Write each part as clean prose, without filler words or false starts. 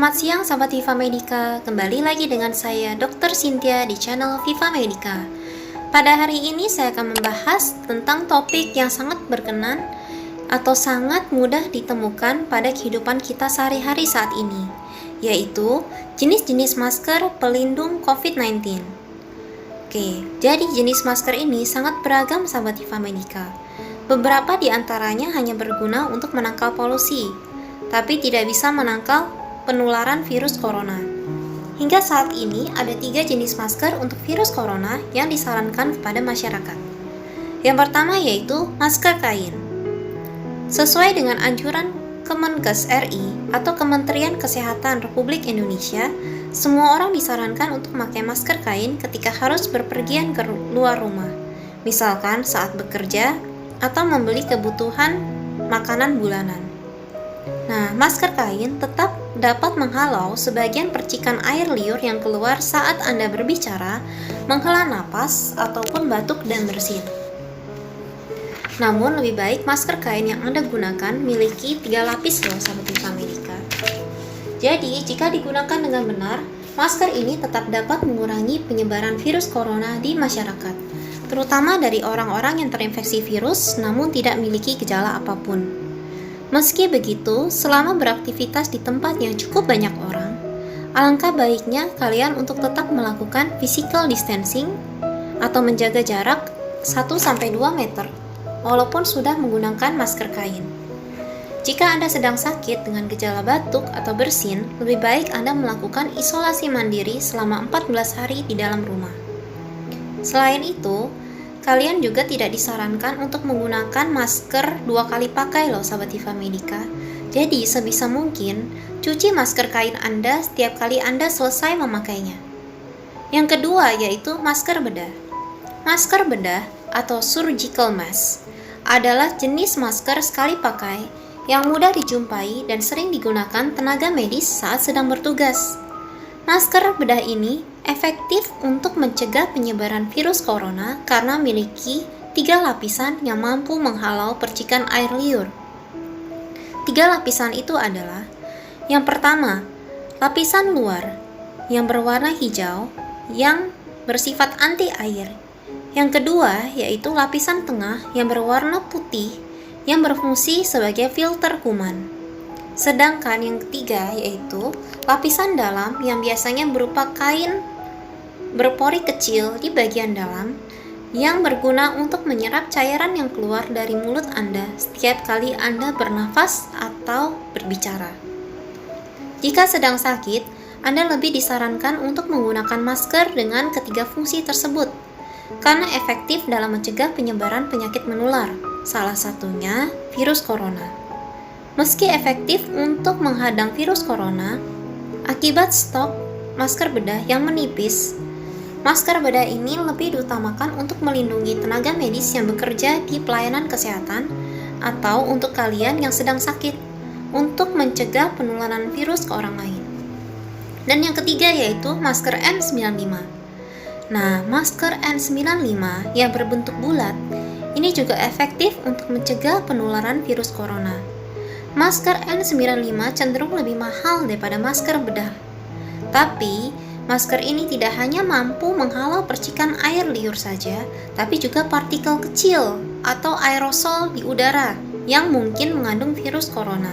Selamat siang Sobat Viva Medica, kembali lagi dengan saya Dr. Cynthia di channel Viva Medica. Pada hari ini saya akan membahas tentang topik yang sangat berkenan atau sangat mudah ditemukan pada kehidupan kita sehari-hari saat ini, yaitu jenis-jenis masker pelindung COVID-19. Oke, jadi jenis masker ini sangat beragam Sobat Viva Medica. Beberapa di antaranya hanya berguna untuk menangkal polusi, tapi tidak bisa menangkal penularan virus corona. Hingga saat ini ada 3 jenis masker untuk virus corona yang disarankan kepada masyarakat. Yang pertama yaitu masker kain. Sesuai dengan anjuran Kemenkes RI atau Kementerian Kesehatan Republik Indonesia, semua orang disarankan untuk memakai masker kain ketika harus berpergian ke luar rumah, misalkan saat bekerja atau membeli kebutuhan makanan bulanan. Nah, masker kain tetap dapat menghalau sebagian percikan air liur yang keluar saat Anda berbicara, menghela napas, ataupun batuk dan bersin. Namun, lebih baik masker kain yang Anda gunakan miliki 3 lapis loh, Sobat Viva Medica. Jadi, jika digunakan dengan benar, masker ini tetap dapat mengurangi penyebaran virus corona di masyarakat, terutama dari orang-orang yang terinfeksi virus namun tidak memiliki gejala apapun. Meski begitu, selama beraktivitas di tempat yang cukup banyak orang, alangkah baiknya kalian untuk tetap melakukan physical distancing atau menjaga jarak 1-2 meter, walaupun sudah menggunakan masker kain. Jika Anda sedang sakit dengan gejala batuk atau bersin, lebih baik Anda melakukan isolasi mandiri selama 14 hari di dalam rumah. Selain itu, kalian juga tidak disarankan untuk menggunakan masker 2 kali pakai loh Sobat Viva Medica. Jadi sebisa mungkin, cuci masker kain Anda setiap kali Anda selesai memakainya. Yang kedua yaitu masker bedah. Masker bedah atau surgical mask adalah jenis masker sekali pakai yang mudah dijumpai dan sering digunakan tenaga medis saat sedang bertugas. Masker bedah ini efektif untuk mencegah penyebaran virus corona karena memiliki 3 lapisan yang mampu menghalau percikan air liur. 3 lapisan itu adalah: yang pertama, lapisan luar yang berwarna hijau yang bersifat anti air. Yang kedua yaitu lapisan tengah yang berwarna putih yang berfungsi sebagai filter kuman. Sedangkan yang ketiga yaitu lapisan dalam yang biasanya berupa kain berpori kecil di bagian dalam yang berguna untuk menyerap cairan yang keluar dari mulut Anda setiap kali Anda bernafas atau berbicara. Jika sedang sakit, Anda lebih disarankan untuk menggunakan masker dengan ketiga fungsi tersebut karena efektif dalam mencegah penyebaran penyakit menular, salah satunya virus corona. Meski efektif untuk menghadang virus corona, akibat stok masker bedah yang menipis, masker bedah ini lebih diutamakan untuk melindungi tenaga medis yang bekerja di pelayanan kesehatan atau untuk kalian yang sedang sakit untuk mencegah penularan virus ke orang lain. Dan yang ketiga yaitu masker N95. Nah, masker N95 yang berbentuk bulat ini juga efektif untuk mencegah penularan virus corona. Masker N95 cenderung lebih mahal daripada masker bedah. Tapi, masker ini tidak hanya mampu menghalau percikan air liur saja, tapi juga partikel kecil atau aerosol di udara yang mungkin mengandung virus corona.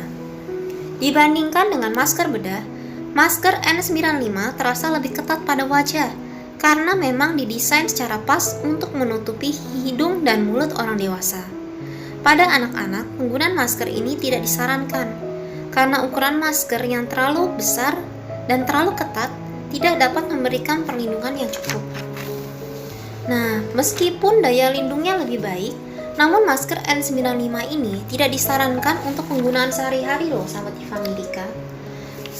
Dibandingkan dengan masker bedah, masker N95 terasa lebih ketat pada wajah karena memang didesain secara pas untuk menutupi hidung dan mulut orang dewasa. Pada anak-anak, penggunaan masker ini tidak disarankan karena ukuran masker yang terlalu besar dan terlalu ketat tidak dapat memberikan perlindungan yang cukup. Nah, meskipun daya lindungnya lebih baik, namun masker N95 ini tidak disarankan untuk penggunaan sehari-hari loh Sobat Viva Medica.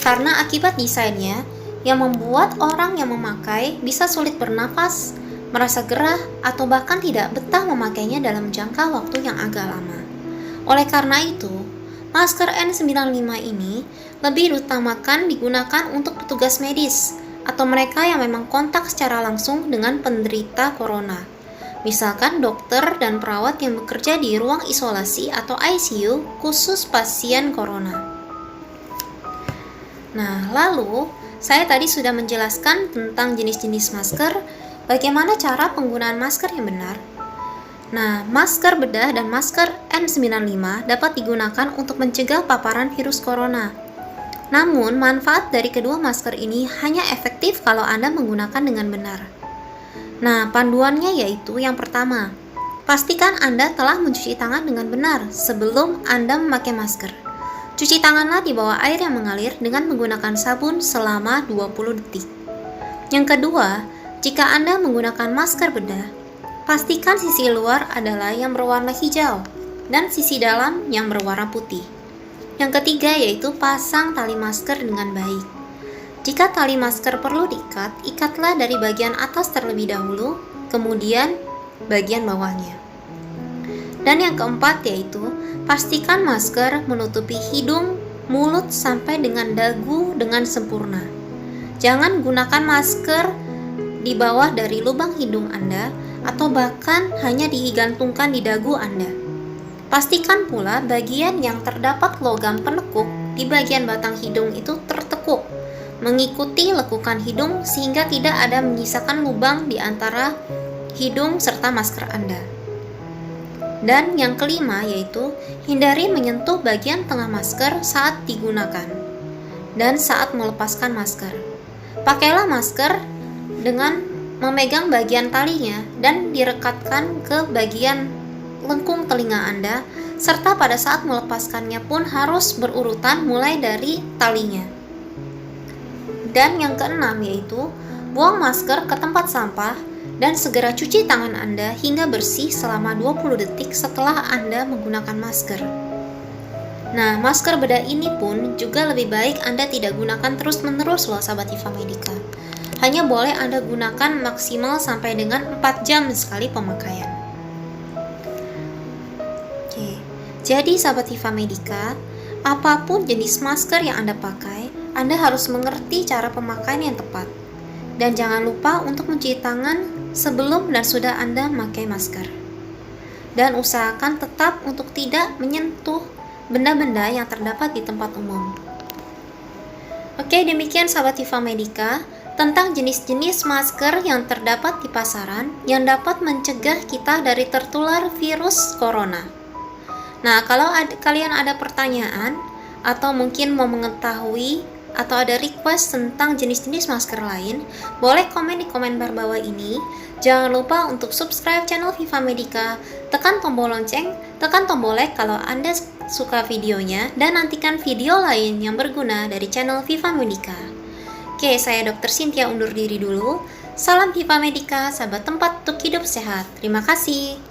Karena akibat desainnya yang membuat orang yang memakai bisa sulit bernafas, merasa gerah, atau bahkan tidak betah memakainya dalam jangka waktu yang agak lama. Oleh karena itu, masker N95 ini lebih diutamakan digunakan untuk petugas medis atau mereka yang memang kontak secara langsung dengan penderita corona. Misalkan dokter dan perawat yang bekerja di ruang isolasi atau ICU khusus pasien corona. Nah, lalu saya tadi sudah menjelaskan tentang jenis-jenis masker, bagaimana cara penggunaan masker yang benar. Nah, masker bedah dan masker N95 dapat digunakan untuk mencegah paparan virus corona. Namun, manfaat dari kedua masker ini hanya efektif kalau Anda menggunakan dengan benar. Nah, panduannya yaitu yang pertama, pastikan Anda telah mencuci tangan dengan benar sebelum Anda memakai masker. Cuci tanganlah di bawah air yang mengalir dengan menggunakan sabun selama 20 detik. Yang kedua, jika Anda menggunakan masker bedah, pastikan sisi luar adalah yang berwarna hijau dan sisi dalam yang berwarna putih. Yang ketiga yaitu pasang tali masker dengan baik. Jika tali masker perlu diikat, ikatlah dari bagian atas terlebih dahulu, kemudian bagian bawahnya. Dan yang keempat yaitu pastikan masker menutupi hidung, mulut sampai dengan dagu dengan sempurna. Jangan gunakan masker di bawah dari lubang hidung Anda atau bahkan hanya digantungkan di dagu Anda. Pastikan pula bagian yang terdapat logam penekuk di bagian batang hidung itu tertekuk, mengikuti lekukan hidung sehingga tidak ada menyisakan lubang di antara hidung serta masker Anda. Dan yang kelima yaitu hindari menyentuh bagian tengah masker saat digunakan dan saat melepaskan masker. Pakailah masker dengan memegang bagian talinya dan direkatkan ke bagian lengkung telinga Anda, serta pada saat melepaskannya pun harus berurutan mulai dari talinya. Dan yang keenam yaitu buang masker ke tempat sampah dan segera cuci tangan Anda hingga bersih selama 20 detik setelah Anda menggunakan masker. Nah, masker bedah ini pun juga lebih baik Anda tidak gunakan terus-menerus loh sahabat Hifa Medica. Hanya boleh Anda gunakan maksimal sampai dengan 4 jam sekali pemakaian. Oke, jadi sahabat Hifa Medica, apapun jenis masker yang Anda pakai, Anda harus mengerti cara pemakaian yang tepat. Dan jangan lupa untuk mencuci tangan sebelum dan sudah Anda memakai masker. Dan usahakan tetap untuk tidak menyentuh benda-benda yang terdapat di tempat umum. Oke, demikian sahabat Hifa Medica tentang jenis-jenis masker yang terdapat di pasaran yang dapat mencegah kita dari tertular virus corona. Nah, kalau kalian ada pertanyaan atau mungkin mau mengetahui atau ada request tentang jenis-jenis masker lain, boleh komen di komentar bawah ini. Jangan lupa untuk subscribe channel Hifa Medica, tekan tombol lonceng, tekan tombol like kalau Anda suka videonya, dan nantikan video lain yang berguna dari channel Hifa Medica. Oke, saya Dr. Cynthia undur diri dulu. Salam Hifa Medica, sahabat tempat untuk hidup sehat. Terima kasih.